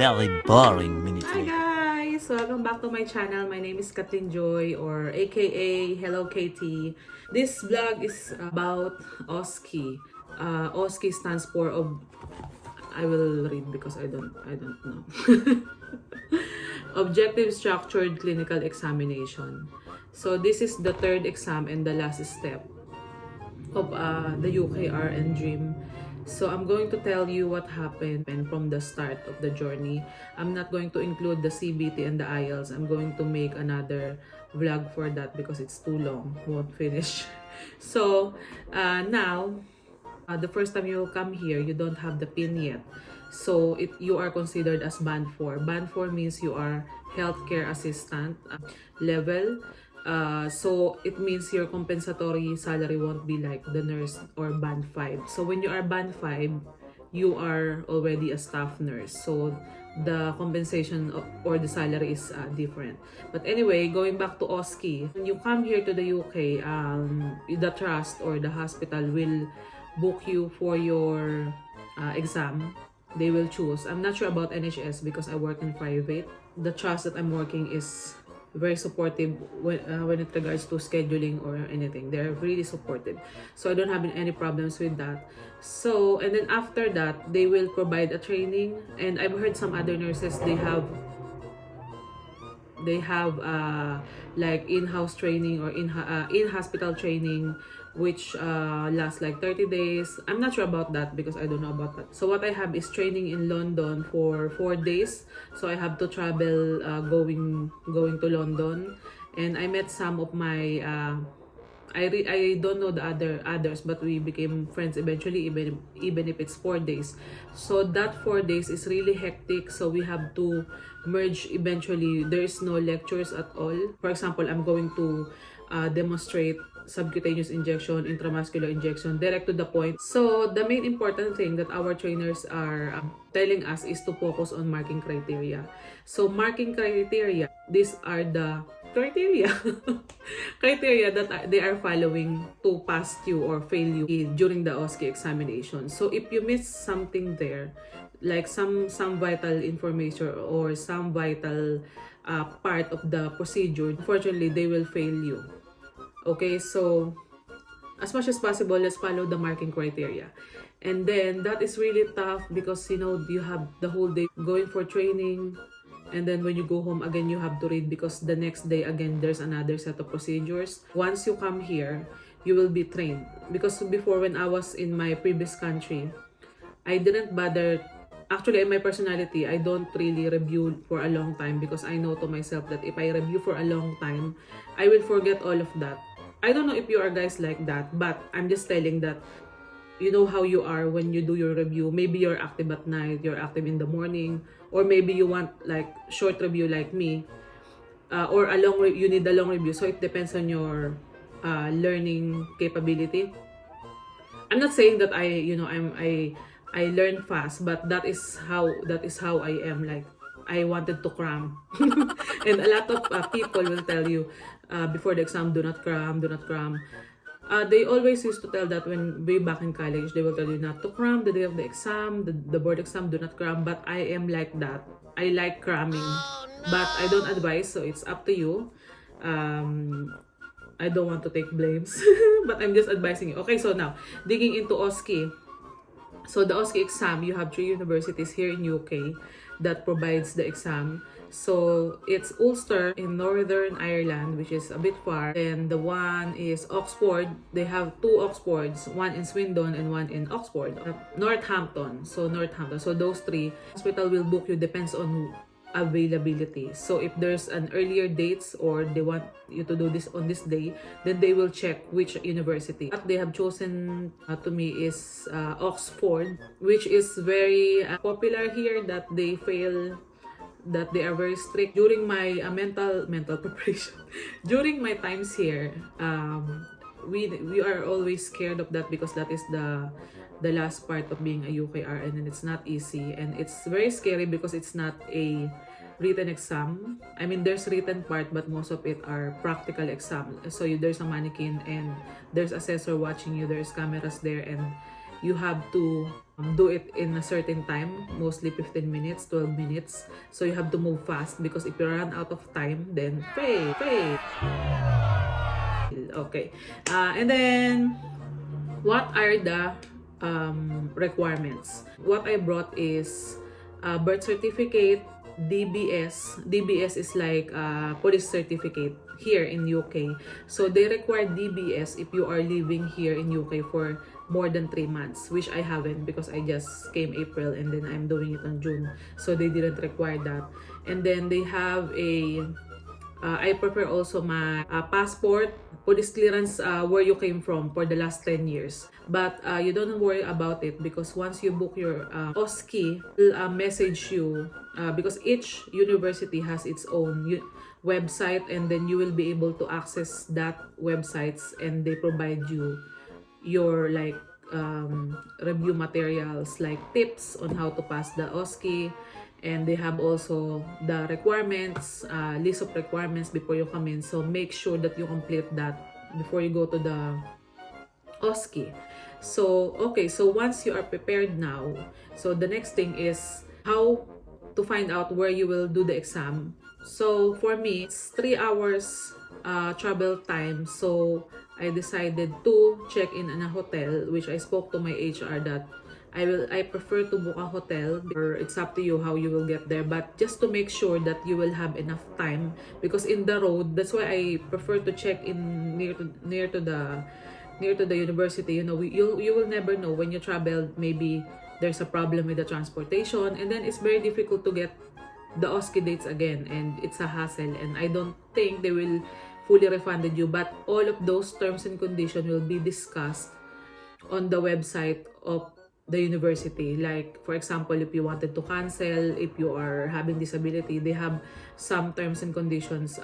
very boring minute Hi later. guys! Welcome back to my channel. My name is Kathleen Joy or aka Hello KT. This vlog is about Osce. Osce stands for I will read because I don't know. Objective Structured Clinical Examination. So this is the third exam and the last step of the UKRN dream. So I'm going to tell you what happened from the start of the journey. I'm not going to include the CBT and the IELTS. I'm going to make another vlog for that because it's too long. Won't finish. So now, the first time you come here, you don't have the PIN yet. So you are considered as Band 4. Band 4 means you are healthcare assistant level. So it means your compensatory salary won't be like the nurse or Band 5. So when you are Band 5, you are already a staff nurse. So the compensation or the salary is different. But anyway, going back to Osce, when you come here to the UK, the trust or the hospital will book you for your exam. They will choose. I'm not sure about NHS because I work in private. The trust that I'm working is very supportive when it regards to scheduling or anything. They're really supportive. So I don't have any problems with that. So, and then after that, they will provide a training. And I've heard some other nurses, they have like in-house training or in-hospital training which lasts like 30 days. I'm not sure about that because I don't know about that. So what I have is training in London for 4 days. So I have to travel going to London, and I met some of my I don't know the others, but we became friends eventually, even if it's 4 days. So that 4 days is really hectic. So we have to merge eventually. There is no lectures at all. For example, I'm going to demonstrate subcutaneous injection, intramuscular injection, direct to the point. So the main important thing that our trainers are telling us is to focus on marking criteria. So marking criteria, these are the criteria criteria that they are following to pass you or fail you during the Osce examination. So if you miss something there, like some vital information or some vital part of the procedure, unfortunately they will fail you. Okay, so as much as possible, let's follow the marking criteria. And then that is really tough because you have the whole day going for training, and then when you go home again, you have to read because the next day again there's another set of procedures. Once you come here, you will be trained. Because before, when I was in my previous country, I didn't bother. Actually, in my personality, I don't really review for a long time because I know to myself that if I review for a long time, I will forget all of that. I don't know if you are guys like that, but I'm just telling that you know how you are when you do your review. Maybe you're active at night, you're active in the morning, or maybe you want like short review like me, or you need a long review. So it depends on your learning capability. I'm not saying that I learn fast, but that is how I am. Like, I wanted to cram. And a lot of people will tell you before the exam, do not cram, do not cram. They always used to tell that when way back in college, they will tell you not to cram the day of the exam, the board exam, do not cram. But I am like that. I like cramming, but I don't advise, so it's up to you. I don't want to take blames, but I'm just advising you. Okay, so now, digging into Osce. So the Osce exam, you have 3 universities here in UK that provides the exam. So it's Ulster in Northern Ireland, which is a bit far. And the one is Oxford. They have 2 Oxfords, one in Swindon and one in Oxford. Northampton. So those 3. Hospital will book you, depends on availability. So if there's an earlier dates or they want you to do this on this day, then they will check which university. What they have chosen to me is Oxford, which is very popular here, that they fail, that they are very strict. During my mental preparation during my times here, we are always scared of that because that is the last part of being a UKRN, and it's not easy, and it's very scary because it's not a written exam. I mean, there's written part, but most of it are practical exam. So there's a mannequin and there's assessor watching you, there's cameras there, and you have to do it in a certain time, mostly 15 minutes, 12 minutes. So you have to move fast because if you run out of time, then fail. Okay. And then, what are the requirements? What I brought is birth certificate, DBS. DBS is like police certificate here in UK. So they require DBS if you are living here in UK for more than 3 months, which I haven't because I just came April and then I'm doing it on June. So they didn't require that. And then they have a I prepare also my passport, police clearance where you came from for the last 10 years. But you don't worry about it because once you book your Osce, will message you because each university has its own website, and then you will be able to access that websites, and they provide you your like review materials like tips on how to pass the Osce. And they have also the requirements, list of requirements before you come in. So make sure that you complete that before you go to the Osce. So, okay, so once you are prepared now, so the next thing is how to find out where you will do the exam. So for me, it's 3 hours travel time. So I decided to check in a hotel, which I spoke to my HR that I prefer to book a hotel, or it's up to you how you will get there, but just to make sure that you will have enough time, because in the road, that's why I prefer to check in near to the university. You know, you will never know when you travel, maybe there's a problem with the transportation, and then it's very difficult to get the Osce dates again, and it's a hassle, and I don't think they will fully refunded you. But all of those terms and conditions will be discussed on the website of the university. Like, for example, if you wanted to cancel, if you are having disability, they have some terms and conditions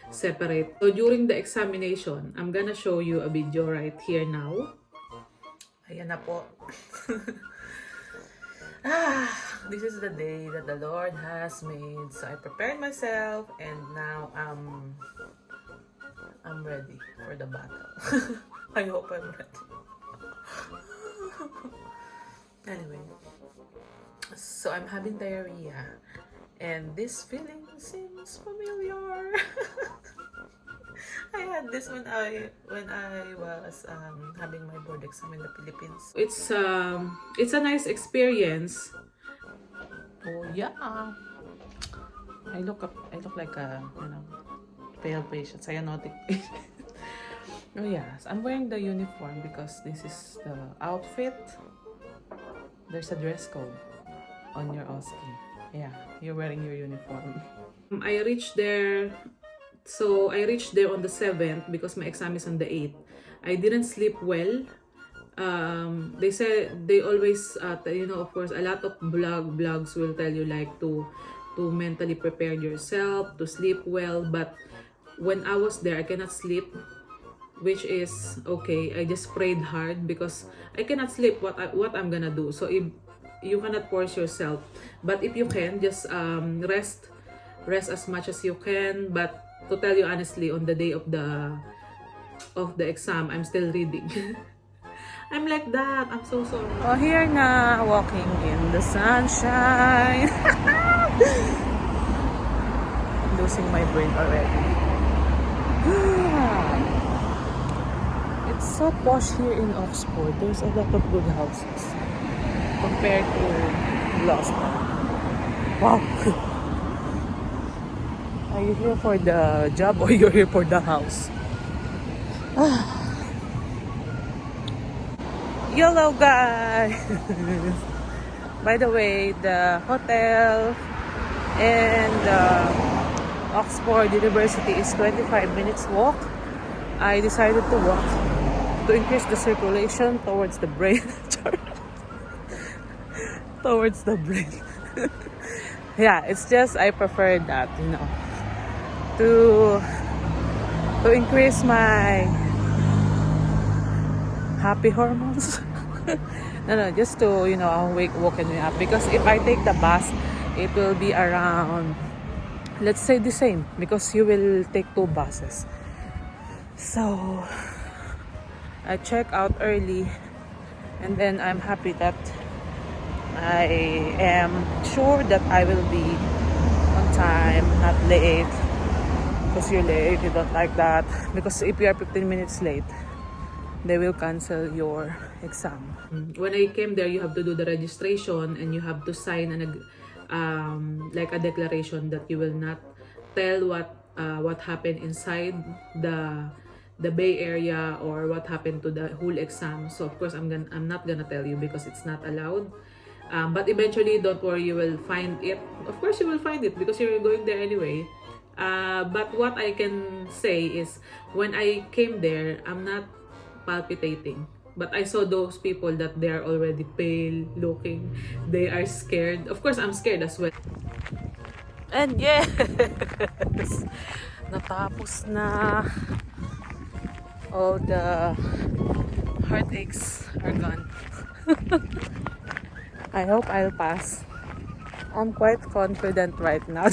separate. So during the examination, I'm gonna show you a video right here now. Ayan na po. This is the day that the Lord has made. So I prepared myself, and now I'm ready for the battle. I hope I'm ready. Anyway, so I'm having diarrhea, and this feeling seems familiar. I had this when I was having my board exam in the Philippines. It's a nice experience. Oh yeah, I look like a pale patient, cyanotic patient. Oh yes, I'm wearing the uniform because this is the outfit. There's a dress code on your Osce. Yeah, you're wearing your uniform. I reached there on the 7th because my exam is on the 8th. I didn't sleep well. They said they always, of course, a lot of blogs will tell you like to mentally prepare yourself, to sleep well. But when I was there, I cannot sleep, which is okay. I just prayed hard because I cannot sleep. What I'm gonna do? So if you cannot force yourself, but if you can, just rest as much as you can. But to tell you honestly, on the day of the exam, I'm still reading. I'm like that. I'm so sorry. Oh, here na, walking in the sunshine. Losing my brain already. It's so posh here in Oxford. There's a lot of good houses compared to Gloucester. Wow. Are you here for the job or you're here for the house? YOLO guys! By the way, the hotel and Oxford University is 25 minutes walk. I decided to walk to increase the circulation towards the brain. Towards the brain. Yeah, it's just I prefer that, to increase my happy hormones. No, just to waken me up, because if I take the bus, it will be around, let's say, the same, because you will take 2 buses. So I check out early And then I'm happy that I am sure that I will be on time, not late. Because you're late, you don't like that. Because if you are 15 minutes late, they will cancel your exam. When I came there, you have to do the registration and you have to sign like a declaration that you will not tell what happened inside the Bay Area or what happened to the whole exam. So of course I'm not gonna tell you because it's not allowed. But eventually, don't worry, you will find it. Of course you will find it because you're going there anyway. But what I can say is when I came there, I'm not palpitating. But I saw those people that they are already pale looking. They are scared. Of course, I'm scared as well. And yes! Natapos na. All the heartaches are gone. I hope I'll pass. I'm quite confident right now.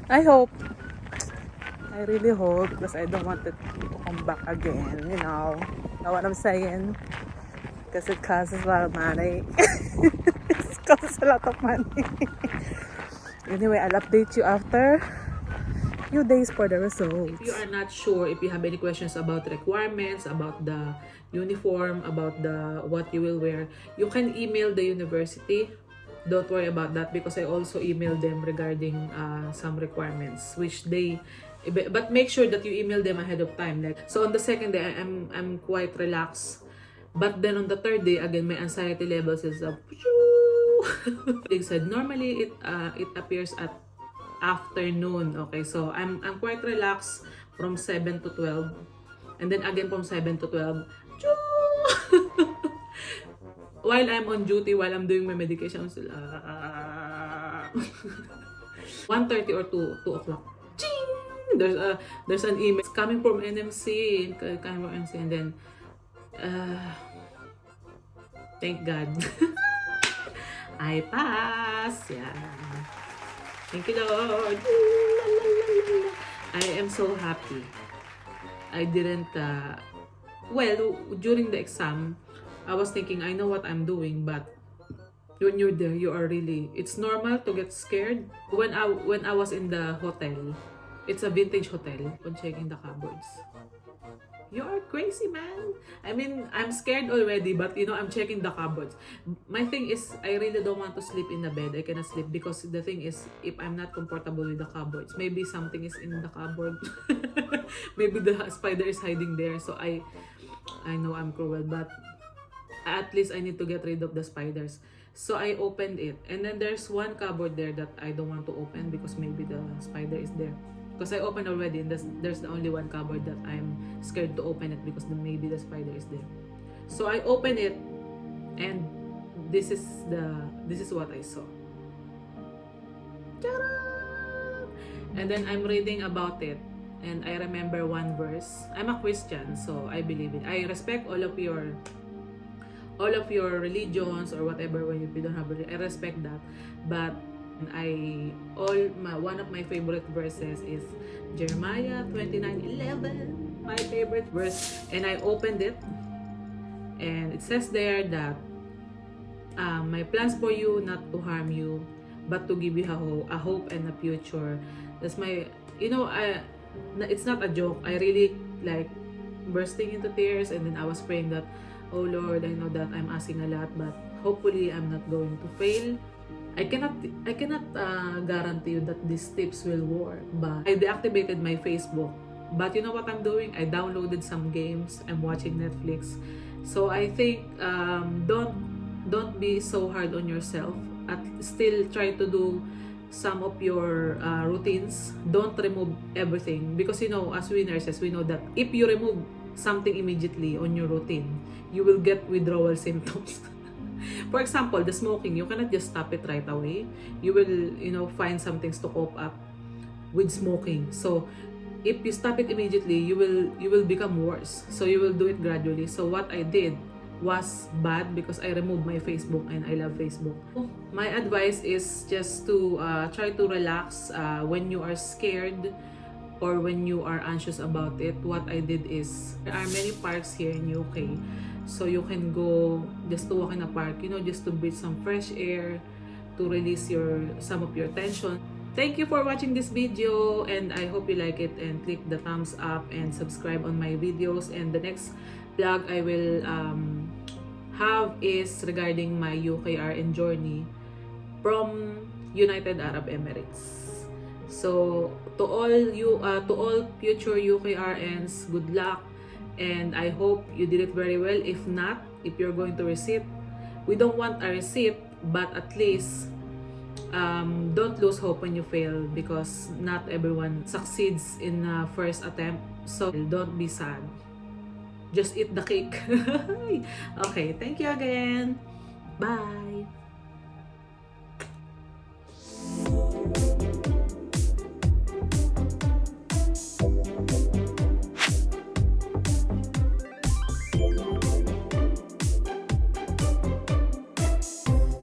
I hope. I really hope because I don't want it to come back again, you know what I'm saying? Because it costs a lot of money. It costs a lot of money. Anyway, I'll update you after a few days for the results. If you are not sure, if you have any questions about requirements, about the uniform, about what you will wear, you can email the university. Don't worry about that because I also emailed them regarding some requirements which they, but make sure that you email them ahead of time. Like, so on the second day I'm quite relaxed, but then on the third day again my anxiety levels is up. They said normally it appears at afternoon. Okay, so I'm quite relaxed from 7 to 12 and then again from 7 to 12 while I'm on duty, while I'm doing my medication, I'm still 1:30 or 2 o'clock. Ching! There's an email coming from NMC, and then thank God. I pass. Yeah. Thank you, Lord. I am so happy. I didn't well, during the exam, I was thinking, I know what I'm doing, but when you're there, you are really, it's normal to get scared. When I was in the hotel, it's a vintage hotel, on checking the cupboards. You are crazy, man. I mean, I'm scared already, but I'm checking the cupboards. My thing is, I really don't want to sleep in the bed. I cannot sleep because the thing is, if I'm not comfortable with the cupboards, maybe something is in the cupboard. Maybe the spider is hiding there. So I know I'm cruel, but at least I need to get rid of the spiders. So I opened it, and then there's one cupboard there that I don't want to open because maybe the spider is there. Because I opened already, and there's the only one cupboard that I'm scared to open it because maybe the spider is there. So I opened it, and this is what I saw. Ta-da! And then I'm reading about it, and I remember one verse. I'm a Christian, so I believe it. I respect all of your religions or whatever. When you don't have religion, I respect that, but one of my favorite verses is Jeremiah 29:11, my favorite verse. And I opened it, and it says there that my plans for you, not to harm you, but to give you a hope and a future. That's my, it's not a joke. I really like bursting into tears, and then I was praying that, oh Lord, I know that I'm asking a lot, but hopefully I'm not going to fail. I cannot guarantee you that these tips will work, but I deactivated my Facebook. But you know what I'm doing? I downloaded some games. I'm watching Netflix. So I think don't be so hard on yourself. Still try to do some of your routines. Don't remove everything because as we nurses, we know that if you remove something immediately on your routine, you will get withdrawal symptoms. For example, the smoking, you cannot just stop it right away. You will, find some things to cope up with smoking. So, if you stop it immediately, you will become worse. So, you will do it gradually. So, what I did was bad because I removed my Facebook, and I love Facebook. My advice is just to try to relax when you are scared or when you are anxious about it, what I did is, there are many parks here in UK. So you can go just to walk in a park, you know, just to breathe some fresh air, to release some of your tension. Thank you for watching this video, and I hope you like it, and click the thumbs up and subscribe on my videos. And the next vlog I will have is regarding my UKRN journey from United Arab Emirates. So to all future UKRNs, good luck, and I hope you did it very well. If not, if you're going to recite, we don't want a recite, but at least don't lose hope when you fail, because not everyone succeeds in first attempt. So don't be sad. Just eat the cake. Okay, thank you again. Bye.